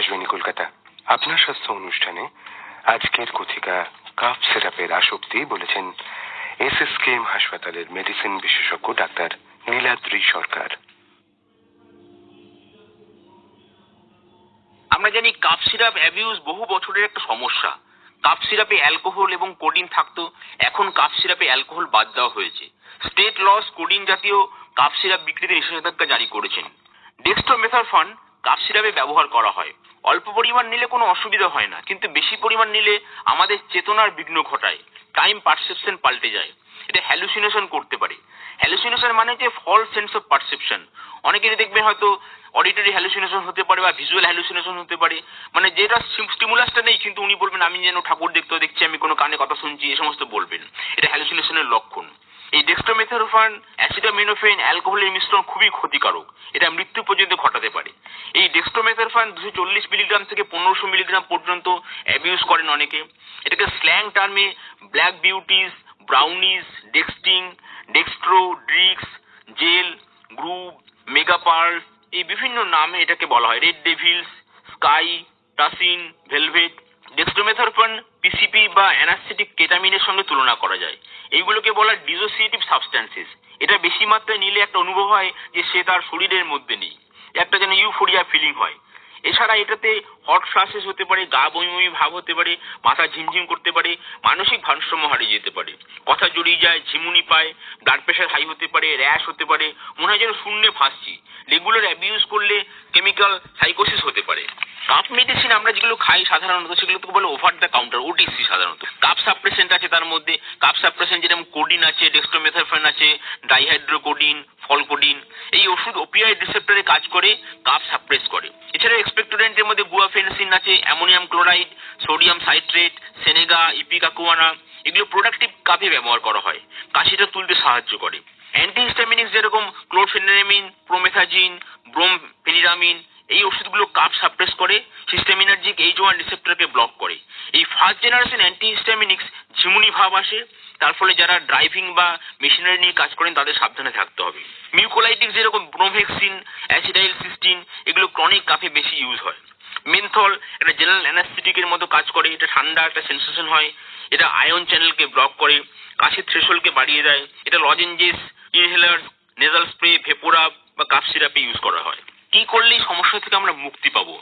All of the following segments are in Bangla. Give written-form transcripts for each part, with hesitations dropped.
আকাশবাণী কলকাতা আপনার স্বাস্থ্য অনুষ্ঠানে আজকের কথিকা কাফ সিরাপের আসক্তি বলেছেন এসএসকেএম হাসপাতালের মেডিসিন বিশেষজ্ঞ ডাক্তার নীলাদ্রি সরকার। আমরা জানি কাফ সিরাপ অ্যাবিউজ বহু বছরের একটা সমস্যা। কাফ সিরাপে অ্যালকোহল এবং কোডিন থাকতো, এখন কাফ সিরাপে অ্যালকোহল বাদ দেওয়া হয়েছে। স্টেট লস কোডিন জাতীয় কাফ সিরাপ বিক্রিতে নিষেধাজ্ঞা জারি করেছেন। ডেক্সট্রোমেথারফন কাফ সিরাপে ব্যবহার করা হয়। অল্প পরিমাণ নিলে কোনো অসুবিধা হয় না, কিন্তু বেশি পরিমাণ নিলে আমাদের চেতনার বিঘ্ন ঘটায়, টাইম পারসেপশন পাল্টে যায়, এটা হ্যালুসিনেশন করতে পারে। হ্যালুসিনেশন মানে যে ফলস সেন্স অফ পারসেপশন। অনেকেরই দেখবেন হয়তো অডিটরি হ্যালুসিনেশন হতে পারে বা ভিজুয়াল হ্যালুসিনেশন হতে পারে, মানে যেটা স্টিমুলাসটা নেই কিন্তু উনি বলবেন আমি যেন ঠাকুর দেখছি, আমি কোনো কানে কথা শুনছি, এই সমস্ত বলবেন। এটা হ্যালুসিনেশনের লক্ষণ। এই ডেক্সট্রোমেথারফন, অ্যাসিটামিনোফেন, অ্যালকোহলের মিশ্রণ খুবই ক্ষতিকারক, এটা মৃত্যু পর্যন্ত ঘটাতে পারে। এই ডেক্সট্রোমেথারফন 240 মিলিগ্রাম থেকে 1500 মিলিগ্রাম পর্যন্ত অ্যাবিউজ করেন অনেকে। এটাকে স্ল্যাং টার্মে black beauties, brownies, dexting, dextro, drix, gel, group, megapearl, এই বিভিন্ন নামে এটাকে বলা হয়। Red devils, sky, tussin, velvet. Dextromethorphan PCP বা অ্যানাস্থেটিক কেটামিনের সঙ্গে তুলনা করা যায়। এইগুলোকে বলা ডিসোসিয়েটিভ সাবস্ট্যান্সেস। এটা বেশি মাত্রায় নিলে একটা অনুভব হয় যে সে তার শরীরের মধ্যে নেই, একটা যেন ইউফোরিয়া ফিলিং হয়। এছাড়া এটাতে হট ফ্লাশেস হতে পারে, গা বমি বমি ভাব হতে পারে, মাথা ঝিমঝিম করতে পারে, মানসিক ভারসাম্য হারিয়ে যেতে পারে, কথা জড়িয়ে যায়, ঝিমুনি পায়, ব্লাড প্রেশার হাই হতে পারে, র্যাশ হতে পারে, মনে হয় যেন শূন্যে ভাসছি। রেগুলার অ্যাবিউজ করলে কেমিক্যাল সাইকোসিস হতে পারে। কাফ মেডিসিন আমরা যেগুলো খাই সাধারণত সেগুলোকে বলে ওভার দ্য কাউন্টার, ওটিসি সাধারণত। কাফ সাপ্রেসেন্ট আছে তার মধ্যে। কাফ সাপ্রেসেন্ট যেরকম কোডিন আছে, ডেক্সট্রোমেথারফন আছে, ডাইহাইড্রোকোডিন, ফলকোডিন। এই ওষুধ ওপিয়াইড রিসেপ্টরে কাজ করে, কাফ সাপ্রেস করে। এছাড়া এক্সপেক্টোরেন্টের মধ্যে গুয়াফেনসিন আছে, অ্যামোনিয়াম ক্লোরাইড, সোডিয়াম সাইট্রেট, সেনেগা, ইপিকাকুয়ানা, এগুলো প্রোডাক্টিভ কাফে ব্যবহার করা হয়, কাশিটা তুলতে সাহায্য করে। অ্যান্টিহিস্টামিনিক্স যেরকম ক্লোরফেনিরামিন, প্রোমেথাজিন, ব্রোমফেনিরামিন, এই ওষুধগুলো কাফ সাপ্রেস করে, হিস্টামিনার্জিক H1 রিসেপ্টরকে ব্লক করে। এই ফার্স্ট জেনারেশন অ্যান্টিহিস্টামিনিক্স ঝিমুনি ভাব আসে, তার ফলে যারা ড্রাইভিং বা মেশিনারি নিয়ে কাজ করেন তাদের সাবধানে থাকতে হবে। মিউকোলাইটিক্স যেরকম ব্রোমহেক্সিন, অ্যাসিডাইল সিস্টিন, এগুলো ক্রনিক কাফে বেশি ইউজ হয়। মেনথল একটা জেনারেল অ্যানাস্থেটিকের মতো কাজ করে, এটা ঠান্ডা একটা সেন্সেশন হয়, এটা আয়ন চ্যানেলকে ব্লক করে, কাশির থ্রেশহোল্ডকে বাড়িয়ে দেয়। এটা লজেঞ্জেস, ইনহেলার, নেজাল স্প্রে, ভেপোরাব বা কাফ সিরাপে ইউজ করা হয়। কি করলে এই সমস্যা থেকে আমরা মুক্তি পাবো?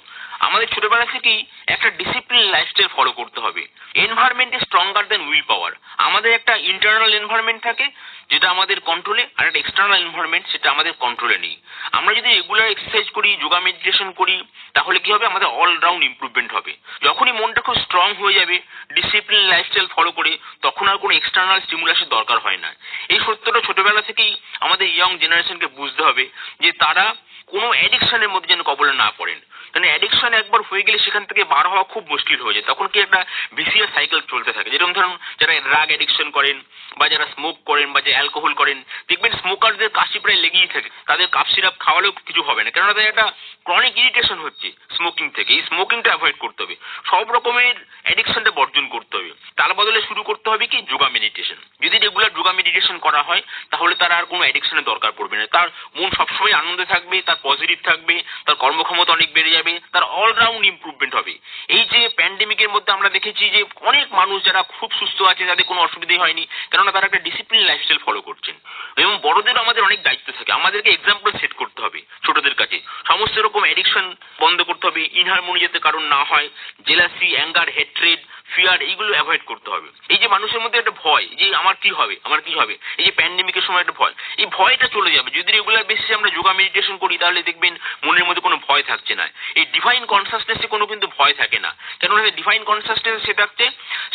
আমাদের ছোটবেলা থেকেই একটা ডিসিপ্লিন লাইফস্টাইল ফলো করতে হবে। Environment is stronger than will power. আমাদের একটা ইন্টারনাল এনভায়রনমেন্ট থাকে যেটা আমাদের কন্ট্রোলে, আর একটা এক্সটার্নাল এনভায়রনমেন্ট সেটা আমাদের কন্ট্রোলে নেই। আমরা যদি রেগুলার এক্সারসাইজ করি, যোগা মেডিটেশন করি, তাহলে কি হবে? আমাদের অলরাউন্ড ইমপ্রুভমেন্ট হবে। যখনই মনটা খুব স্ট্রং হয়ে যাবে ডিসিপ্লিন লাইফস্টাইল ফলো করে, তখন আর কোনো এক্সটার্নাল স্টিমুলাসের দরকার হয় না। এই সত্যটা ছোটবেলা থেকেই আমাদের ইয়ং জেনারেশনকে বুঝতে হবে যে তারা কোনো অ্যাডিকশনের মধ্যে যেন কবলে না পড়েন। কারণ অ্যাডিকশন একবার হয়ে গেলে সেখান থেকে বার হওয়া খুব মুশকিল হয়ে যায়। তখন কি একটা ভিসিয়াস সাইকেল চলতে থাকে। যেরকম ধরুন যারা ড্রাগ অ্যাডিকশন করেন বা যারা স্মোক করেন বা যে অ্যালকোহল করেন, দেখবেন স্মোকারদের কাশি প্রায় লেগেই থাকে। তাদের কাফ সিরাপ খাওয়ালেও কিছু হবে না, কেননা তাদের একটা ক্রনিক ইরিটেশন হচ্ছে স্মোকিং থেকে। এই স্মোকিংটা অ্যাভয়েড করতে হবে, সব রকমের অ্যাডিকশনটা বর্জন করতে হবে। তার বদলে শুরু করতে হবে কি? যোগা মেডিটেশন। যদি রেগুলার যোগা মেডিটেশন করা হয় তাহলে তার আর কোনো অ্যাডিকশনের দরকার পড়বে না। তার মন সবসময় আনন্দে থাকবে, তার পজিটিভ থাকবে, তার কর্মক্ষমতা অনেক বেড়ে যাবে, তার অলরাউন্ড ইমপ্রুভমেন্ট হবে। এই যে প্যান্ডেমিকের মধ্যে আমরা দেখেছি যে অনেক মানুষ যারা খুব সুস্থ আছে, তাদের কোনো অসুবিধাই হয়নি, কেননা তারা একটা ডিসিপ্লিন লাইফস্টাইল ফলো করছেন। এবং বড়দেরও আমাদের অনেক দায়িত্ব থাকে, আমাদেরকে এক্সাম্পল সেট করতে হবে ছোটদের কাছে। সমস্ত রকম অ্যাডিকশন বন্ধ করতে হবে, ইনহারমোনি যাতে কারণ না হয়, জেলাসি, অ্যাঙ্গার, হেট্রেড, ফিয়ার, এইগুলো অ্যাভয়েড করতে হবে। এই যে মানুষের মধ্যে একটা ভয় যে আমার কি হবে, আমার কি হবে, এই যে প্যান্ডেমিকের সময় একটা ভয়, এই ভয়টা চলে যাবে যদি রেগুলার বেসিসে আমরা যোগা মেডিটেশন করি। তাহলে দেখবেন মনের মধ্যে কোনো ভয় থাকছে না। এই ডিভাইন কনসাসনেসে কোনো কিন্তু ভয় থাকে না, কেননা ডিভাইন কনসাসনেস সে থাকছে,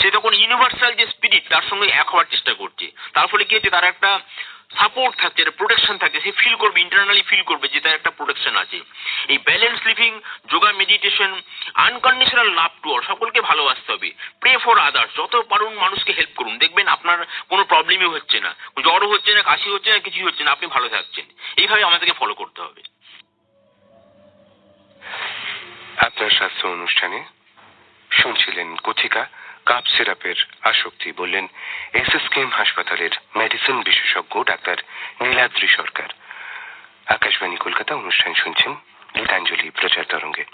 সে তখন ইউনিভার্সাল যে স্পিরিট তার সঙ্গে এক হওয়ার চেষ্টা করছে। তার ফলে কি হচ্ছে? তার একটা সাপোর্ট থাকছে, একটা প্রোটেকশন থাকছে, সে ফিল করবে, ইন্টারনালি ফিল করবে যে তার একটা প্রোটেকশন আছে। এই balance living, yoga meditation, unconditional love to all, সকলকে ভালোবাসতে হবে, প্রে ফর আদার্স, যত পারুন মানুষকে হেল্প করুন, দেখবেন আপনার কোনো প্রবলেমই হচ্ছে না, জ্বরও হচ্ছে না, কাশি হচ্ছে না, কিছুই হচ্ছে না, আপনি ভালো থাকছেন। এইভাবে আমাদেরকে ফলো করতে হবে। আপনার স্বাস্থ্য অনুষ্ঠানে শুনছিলেন কথিকা কাফ সিরাপের আসক্তি, বললেন এসএসকেএম হাসপাতালের মেডিসিন বিশেষজ্ঞ ডাক্তার নীলাদ্রি সরকার। আকাশবাণী কলকাতা অনুষ্ঠান শুনছেন গীতাঞ্জলি প্রচার তরঙ্গে।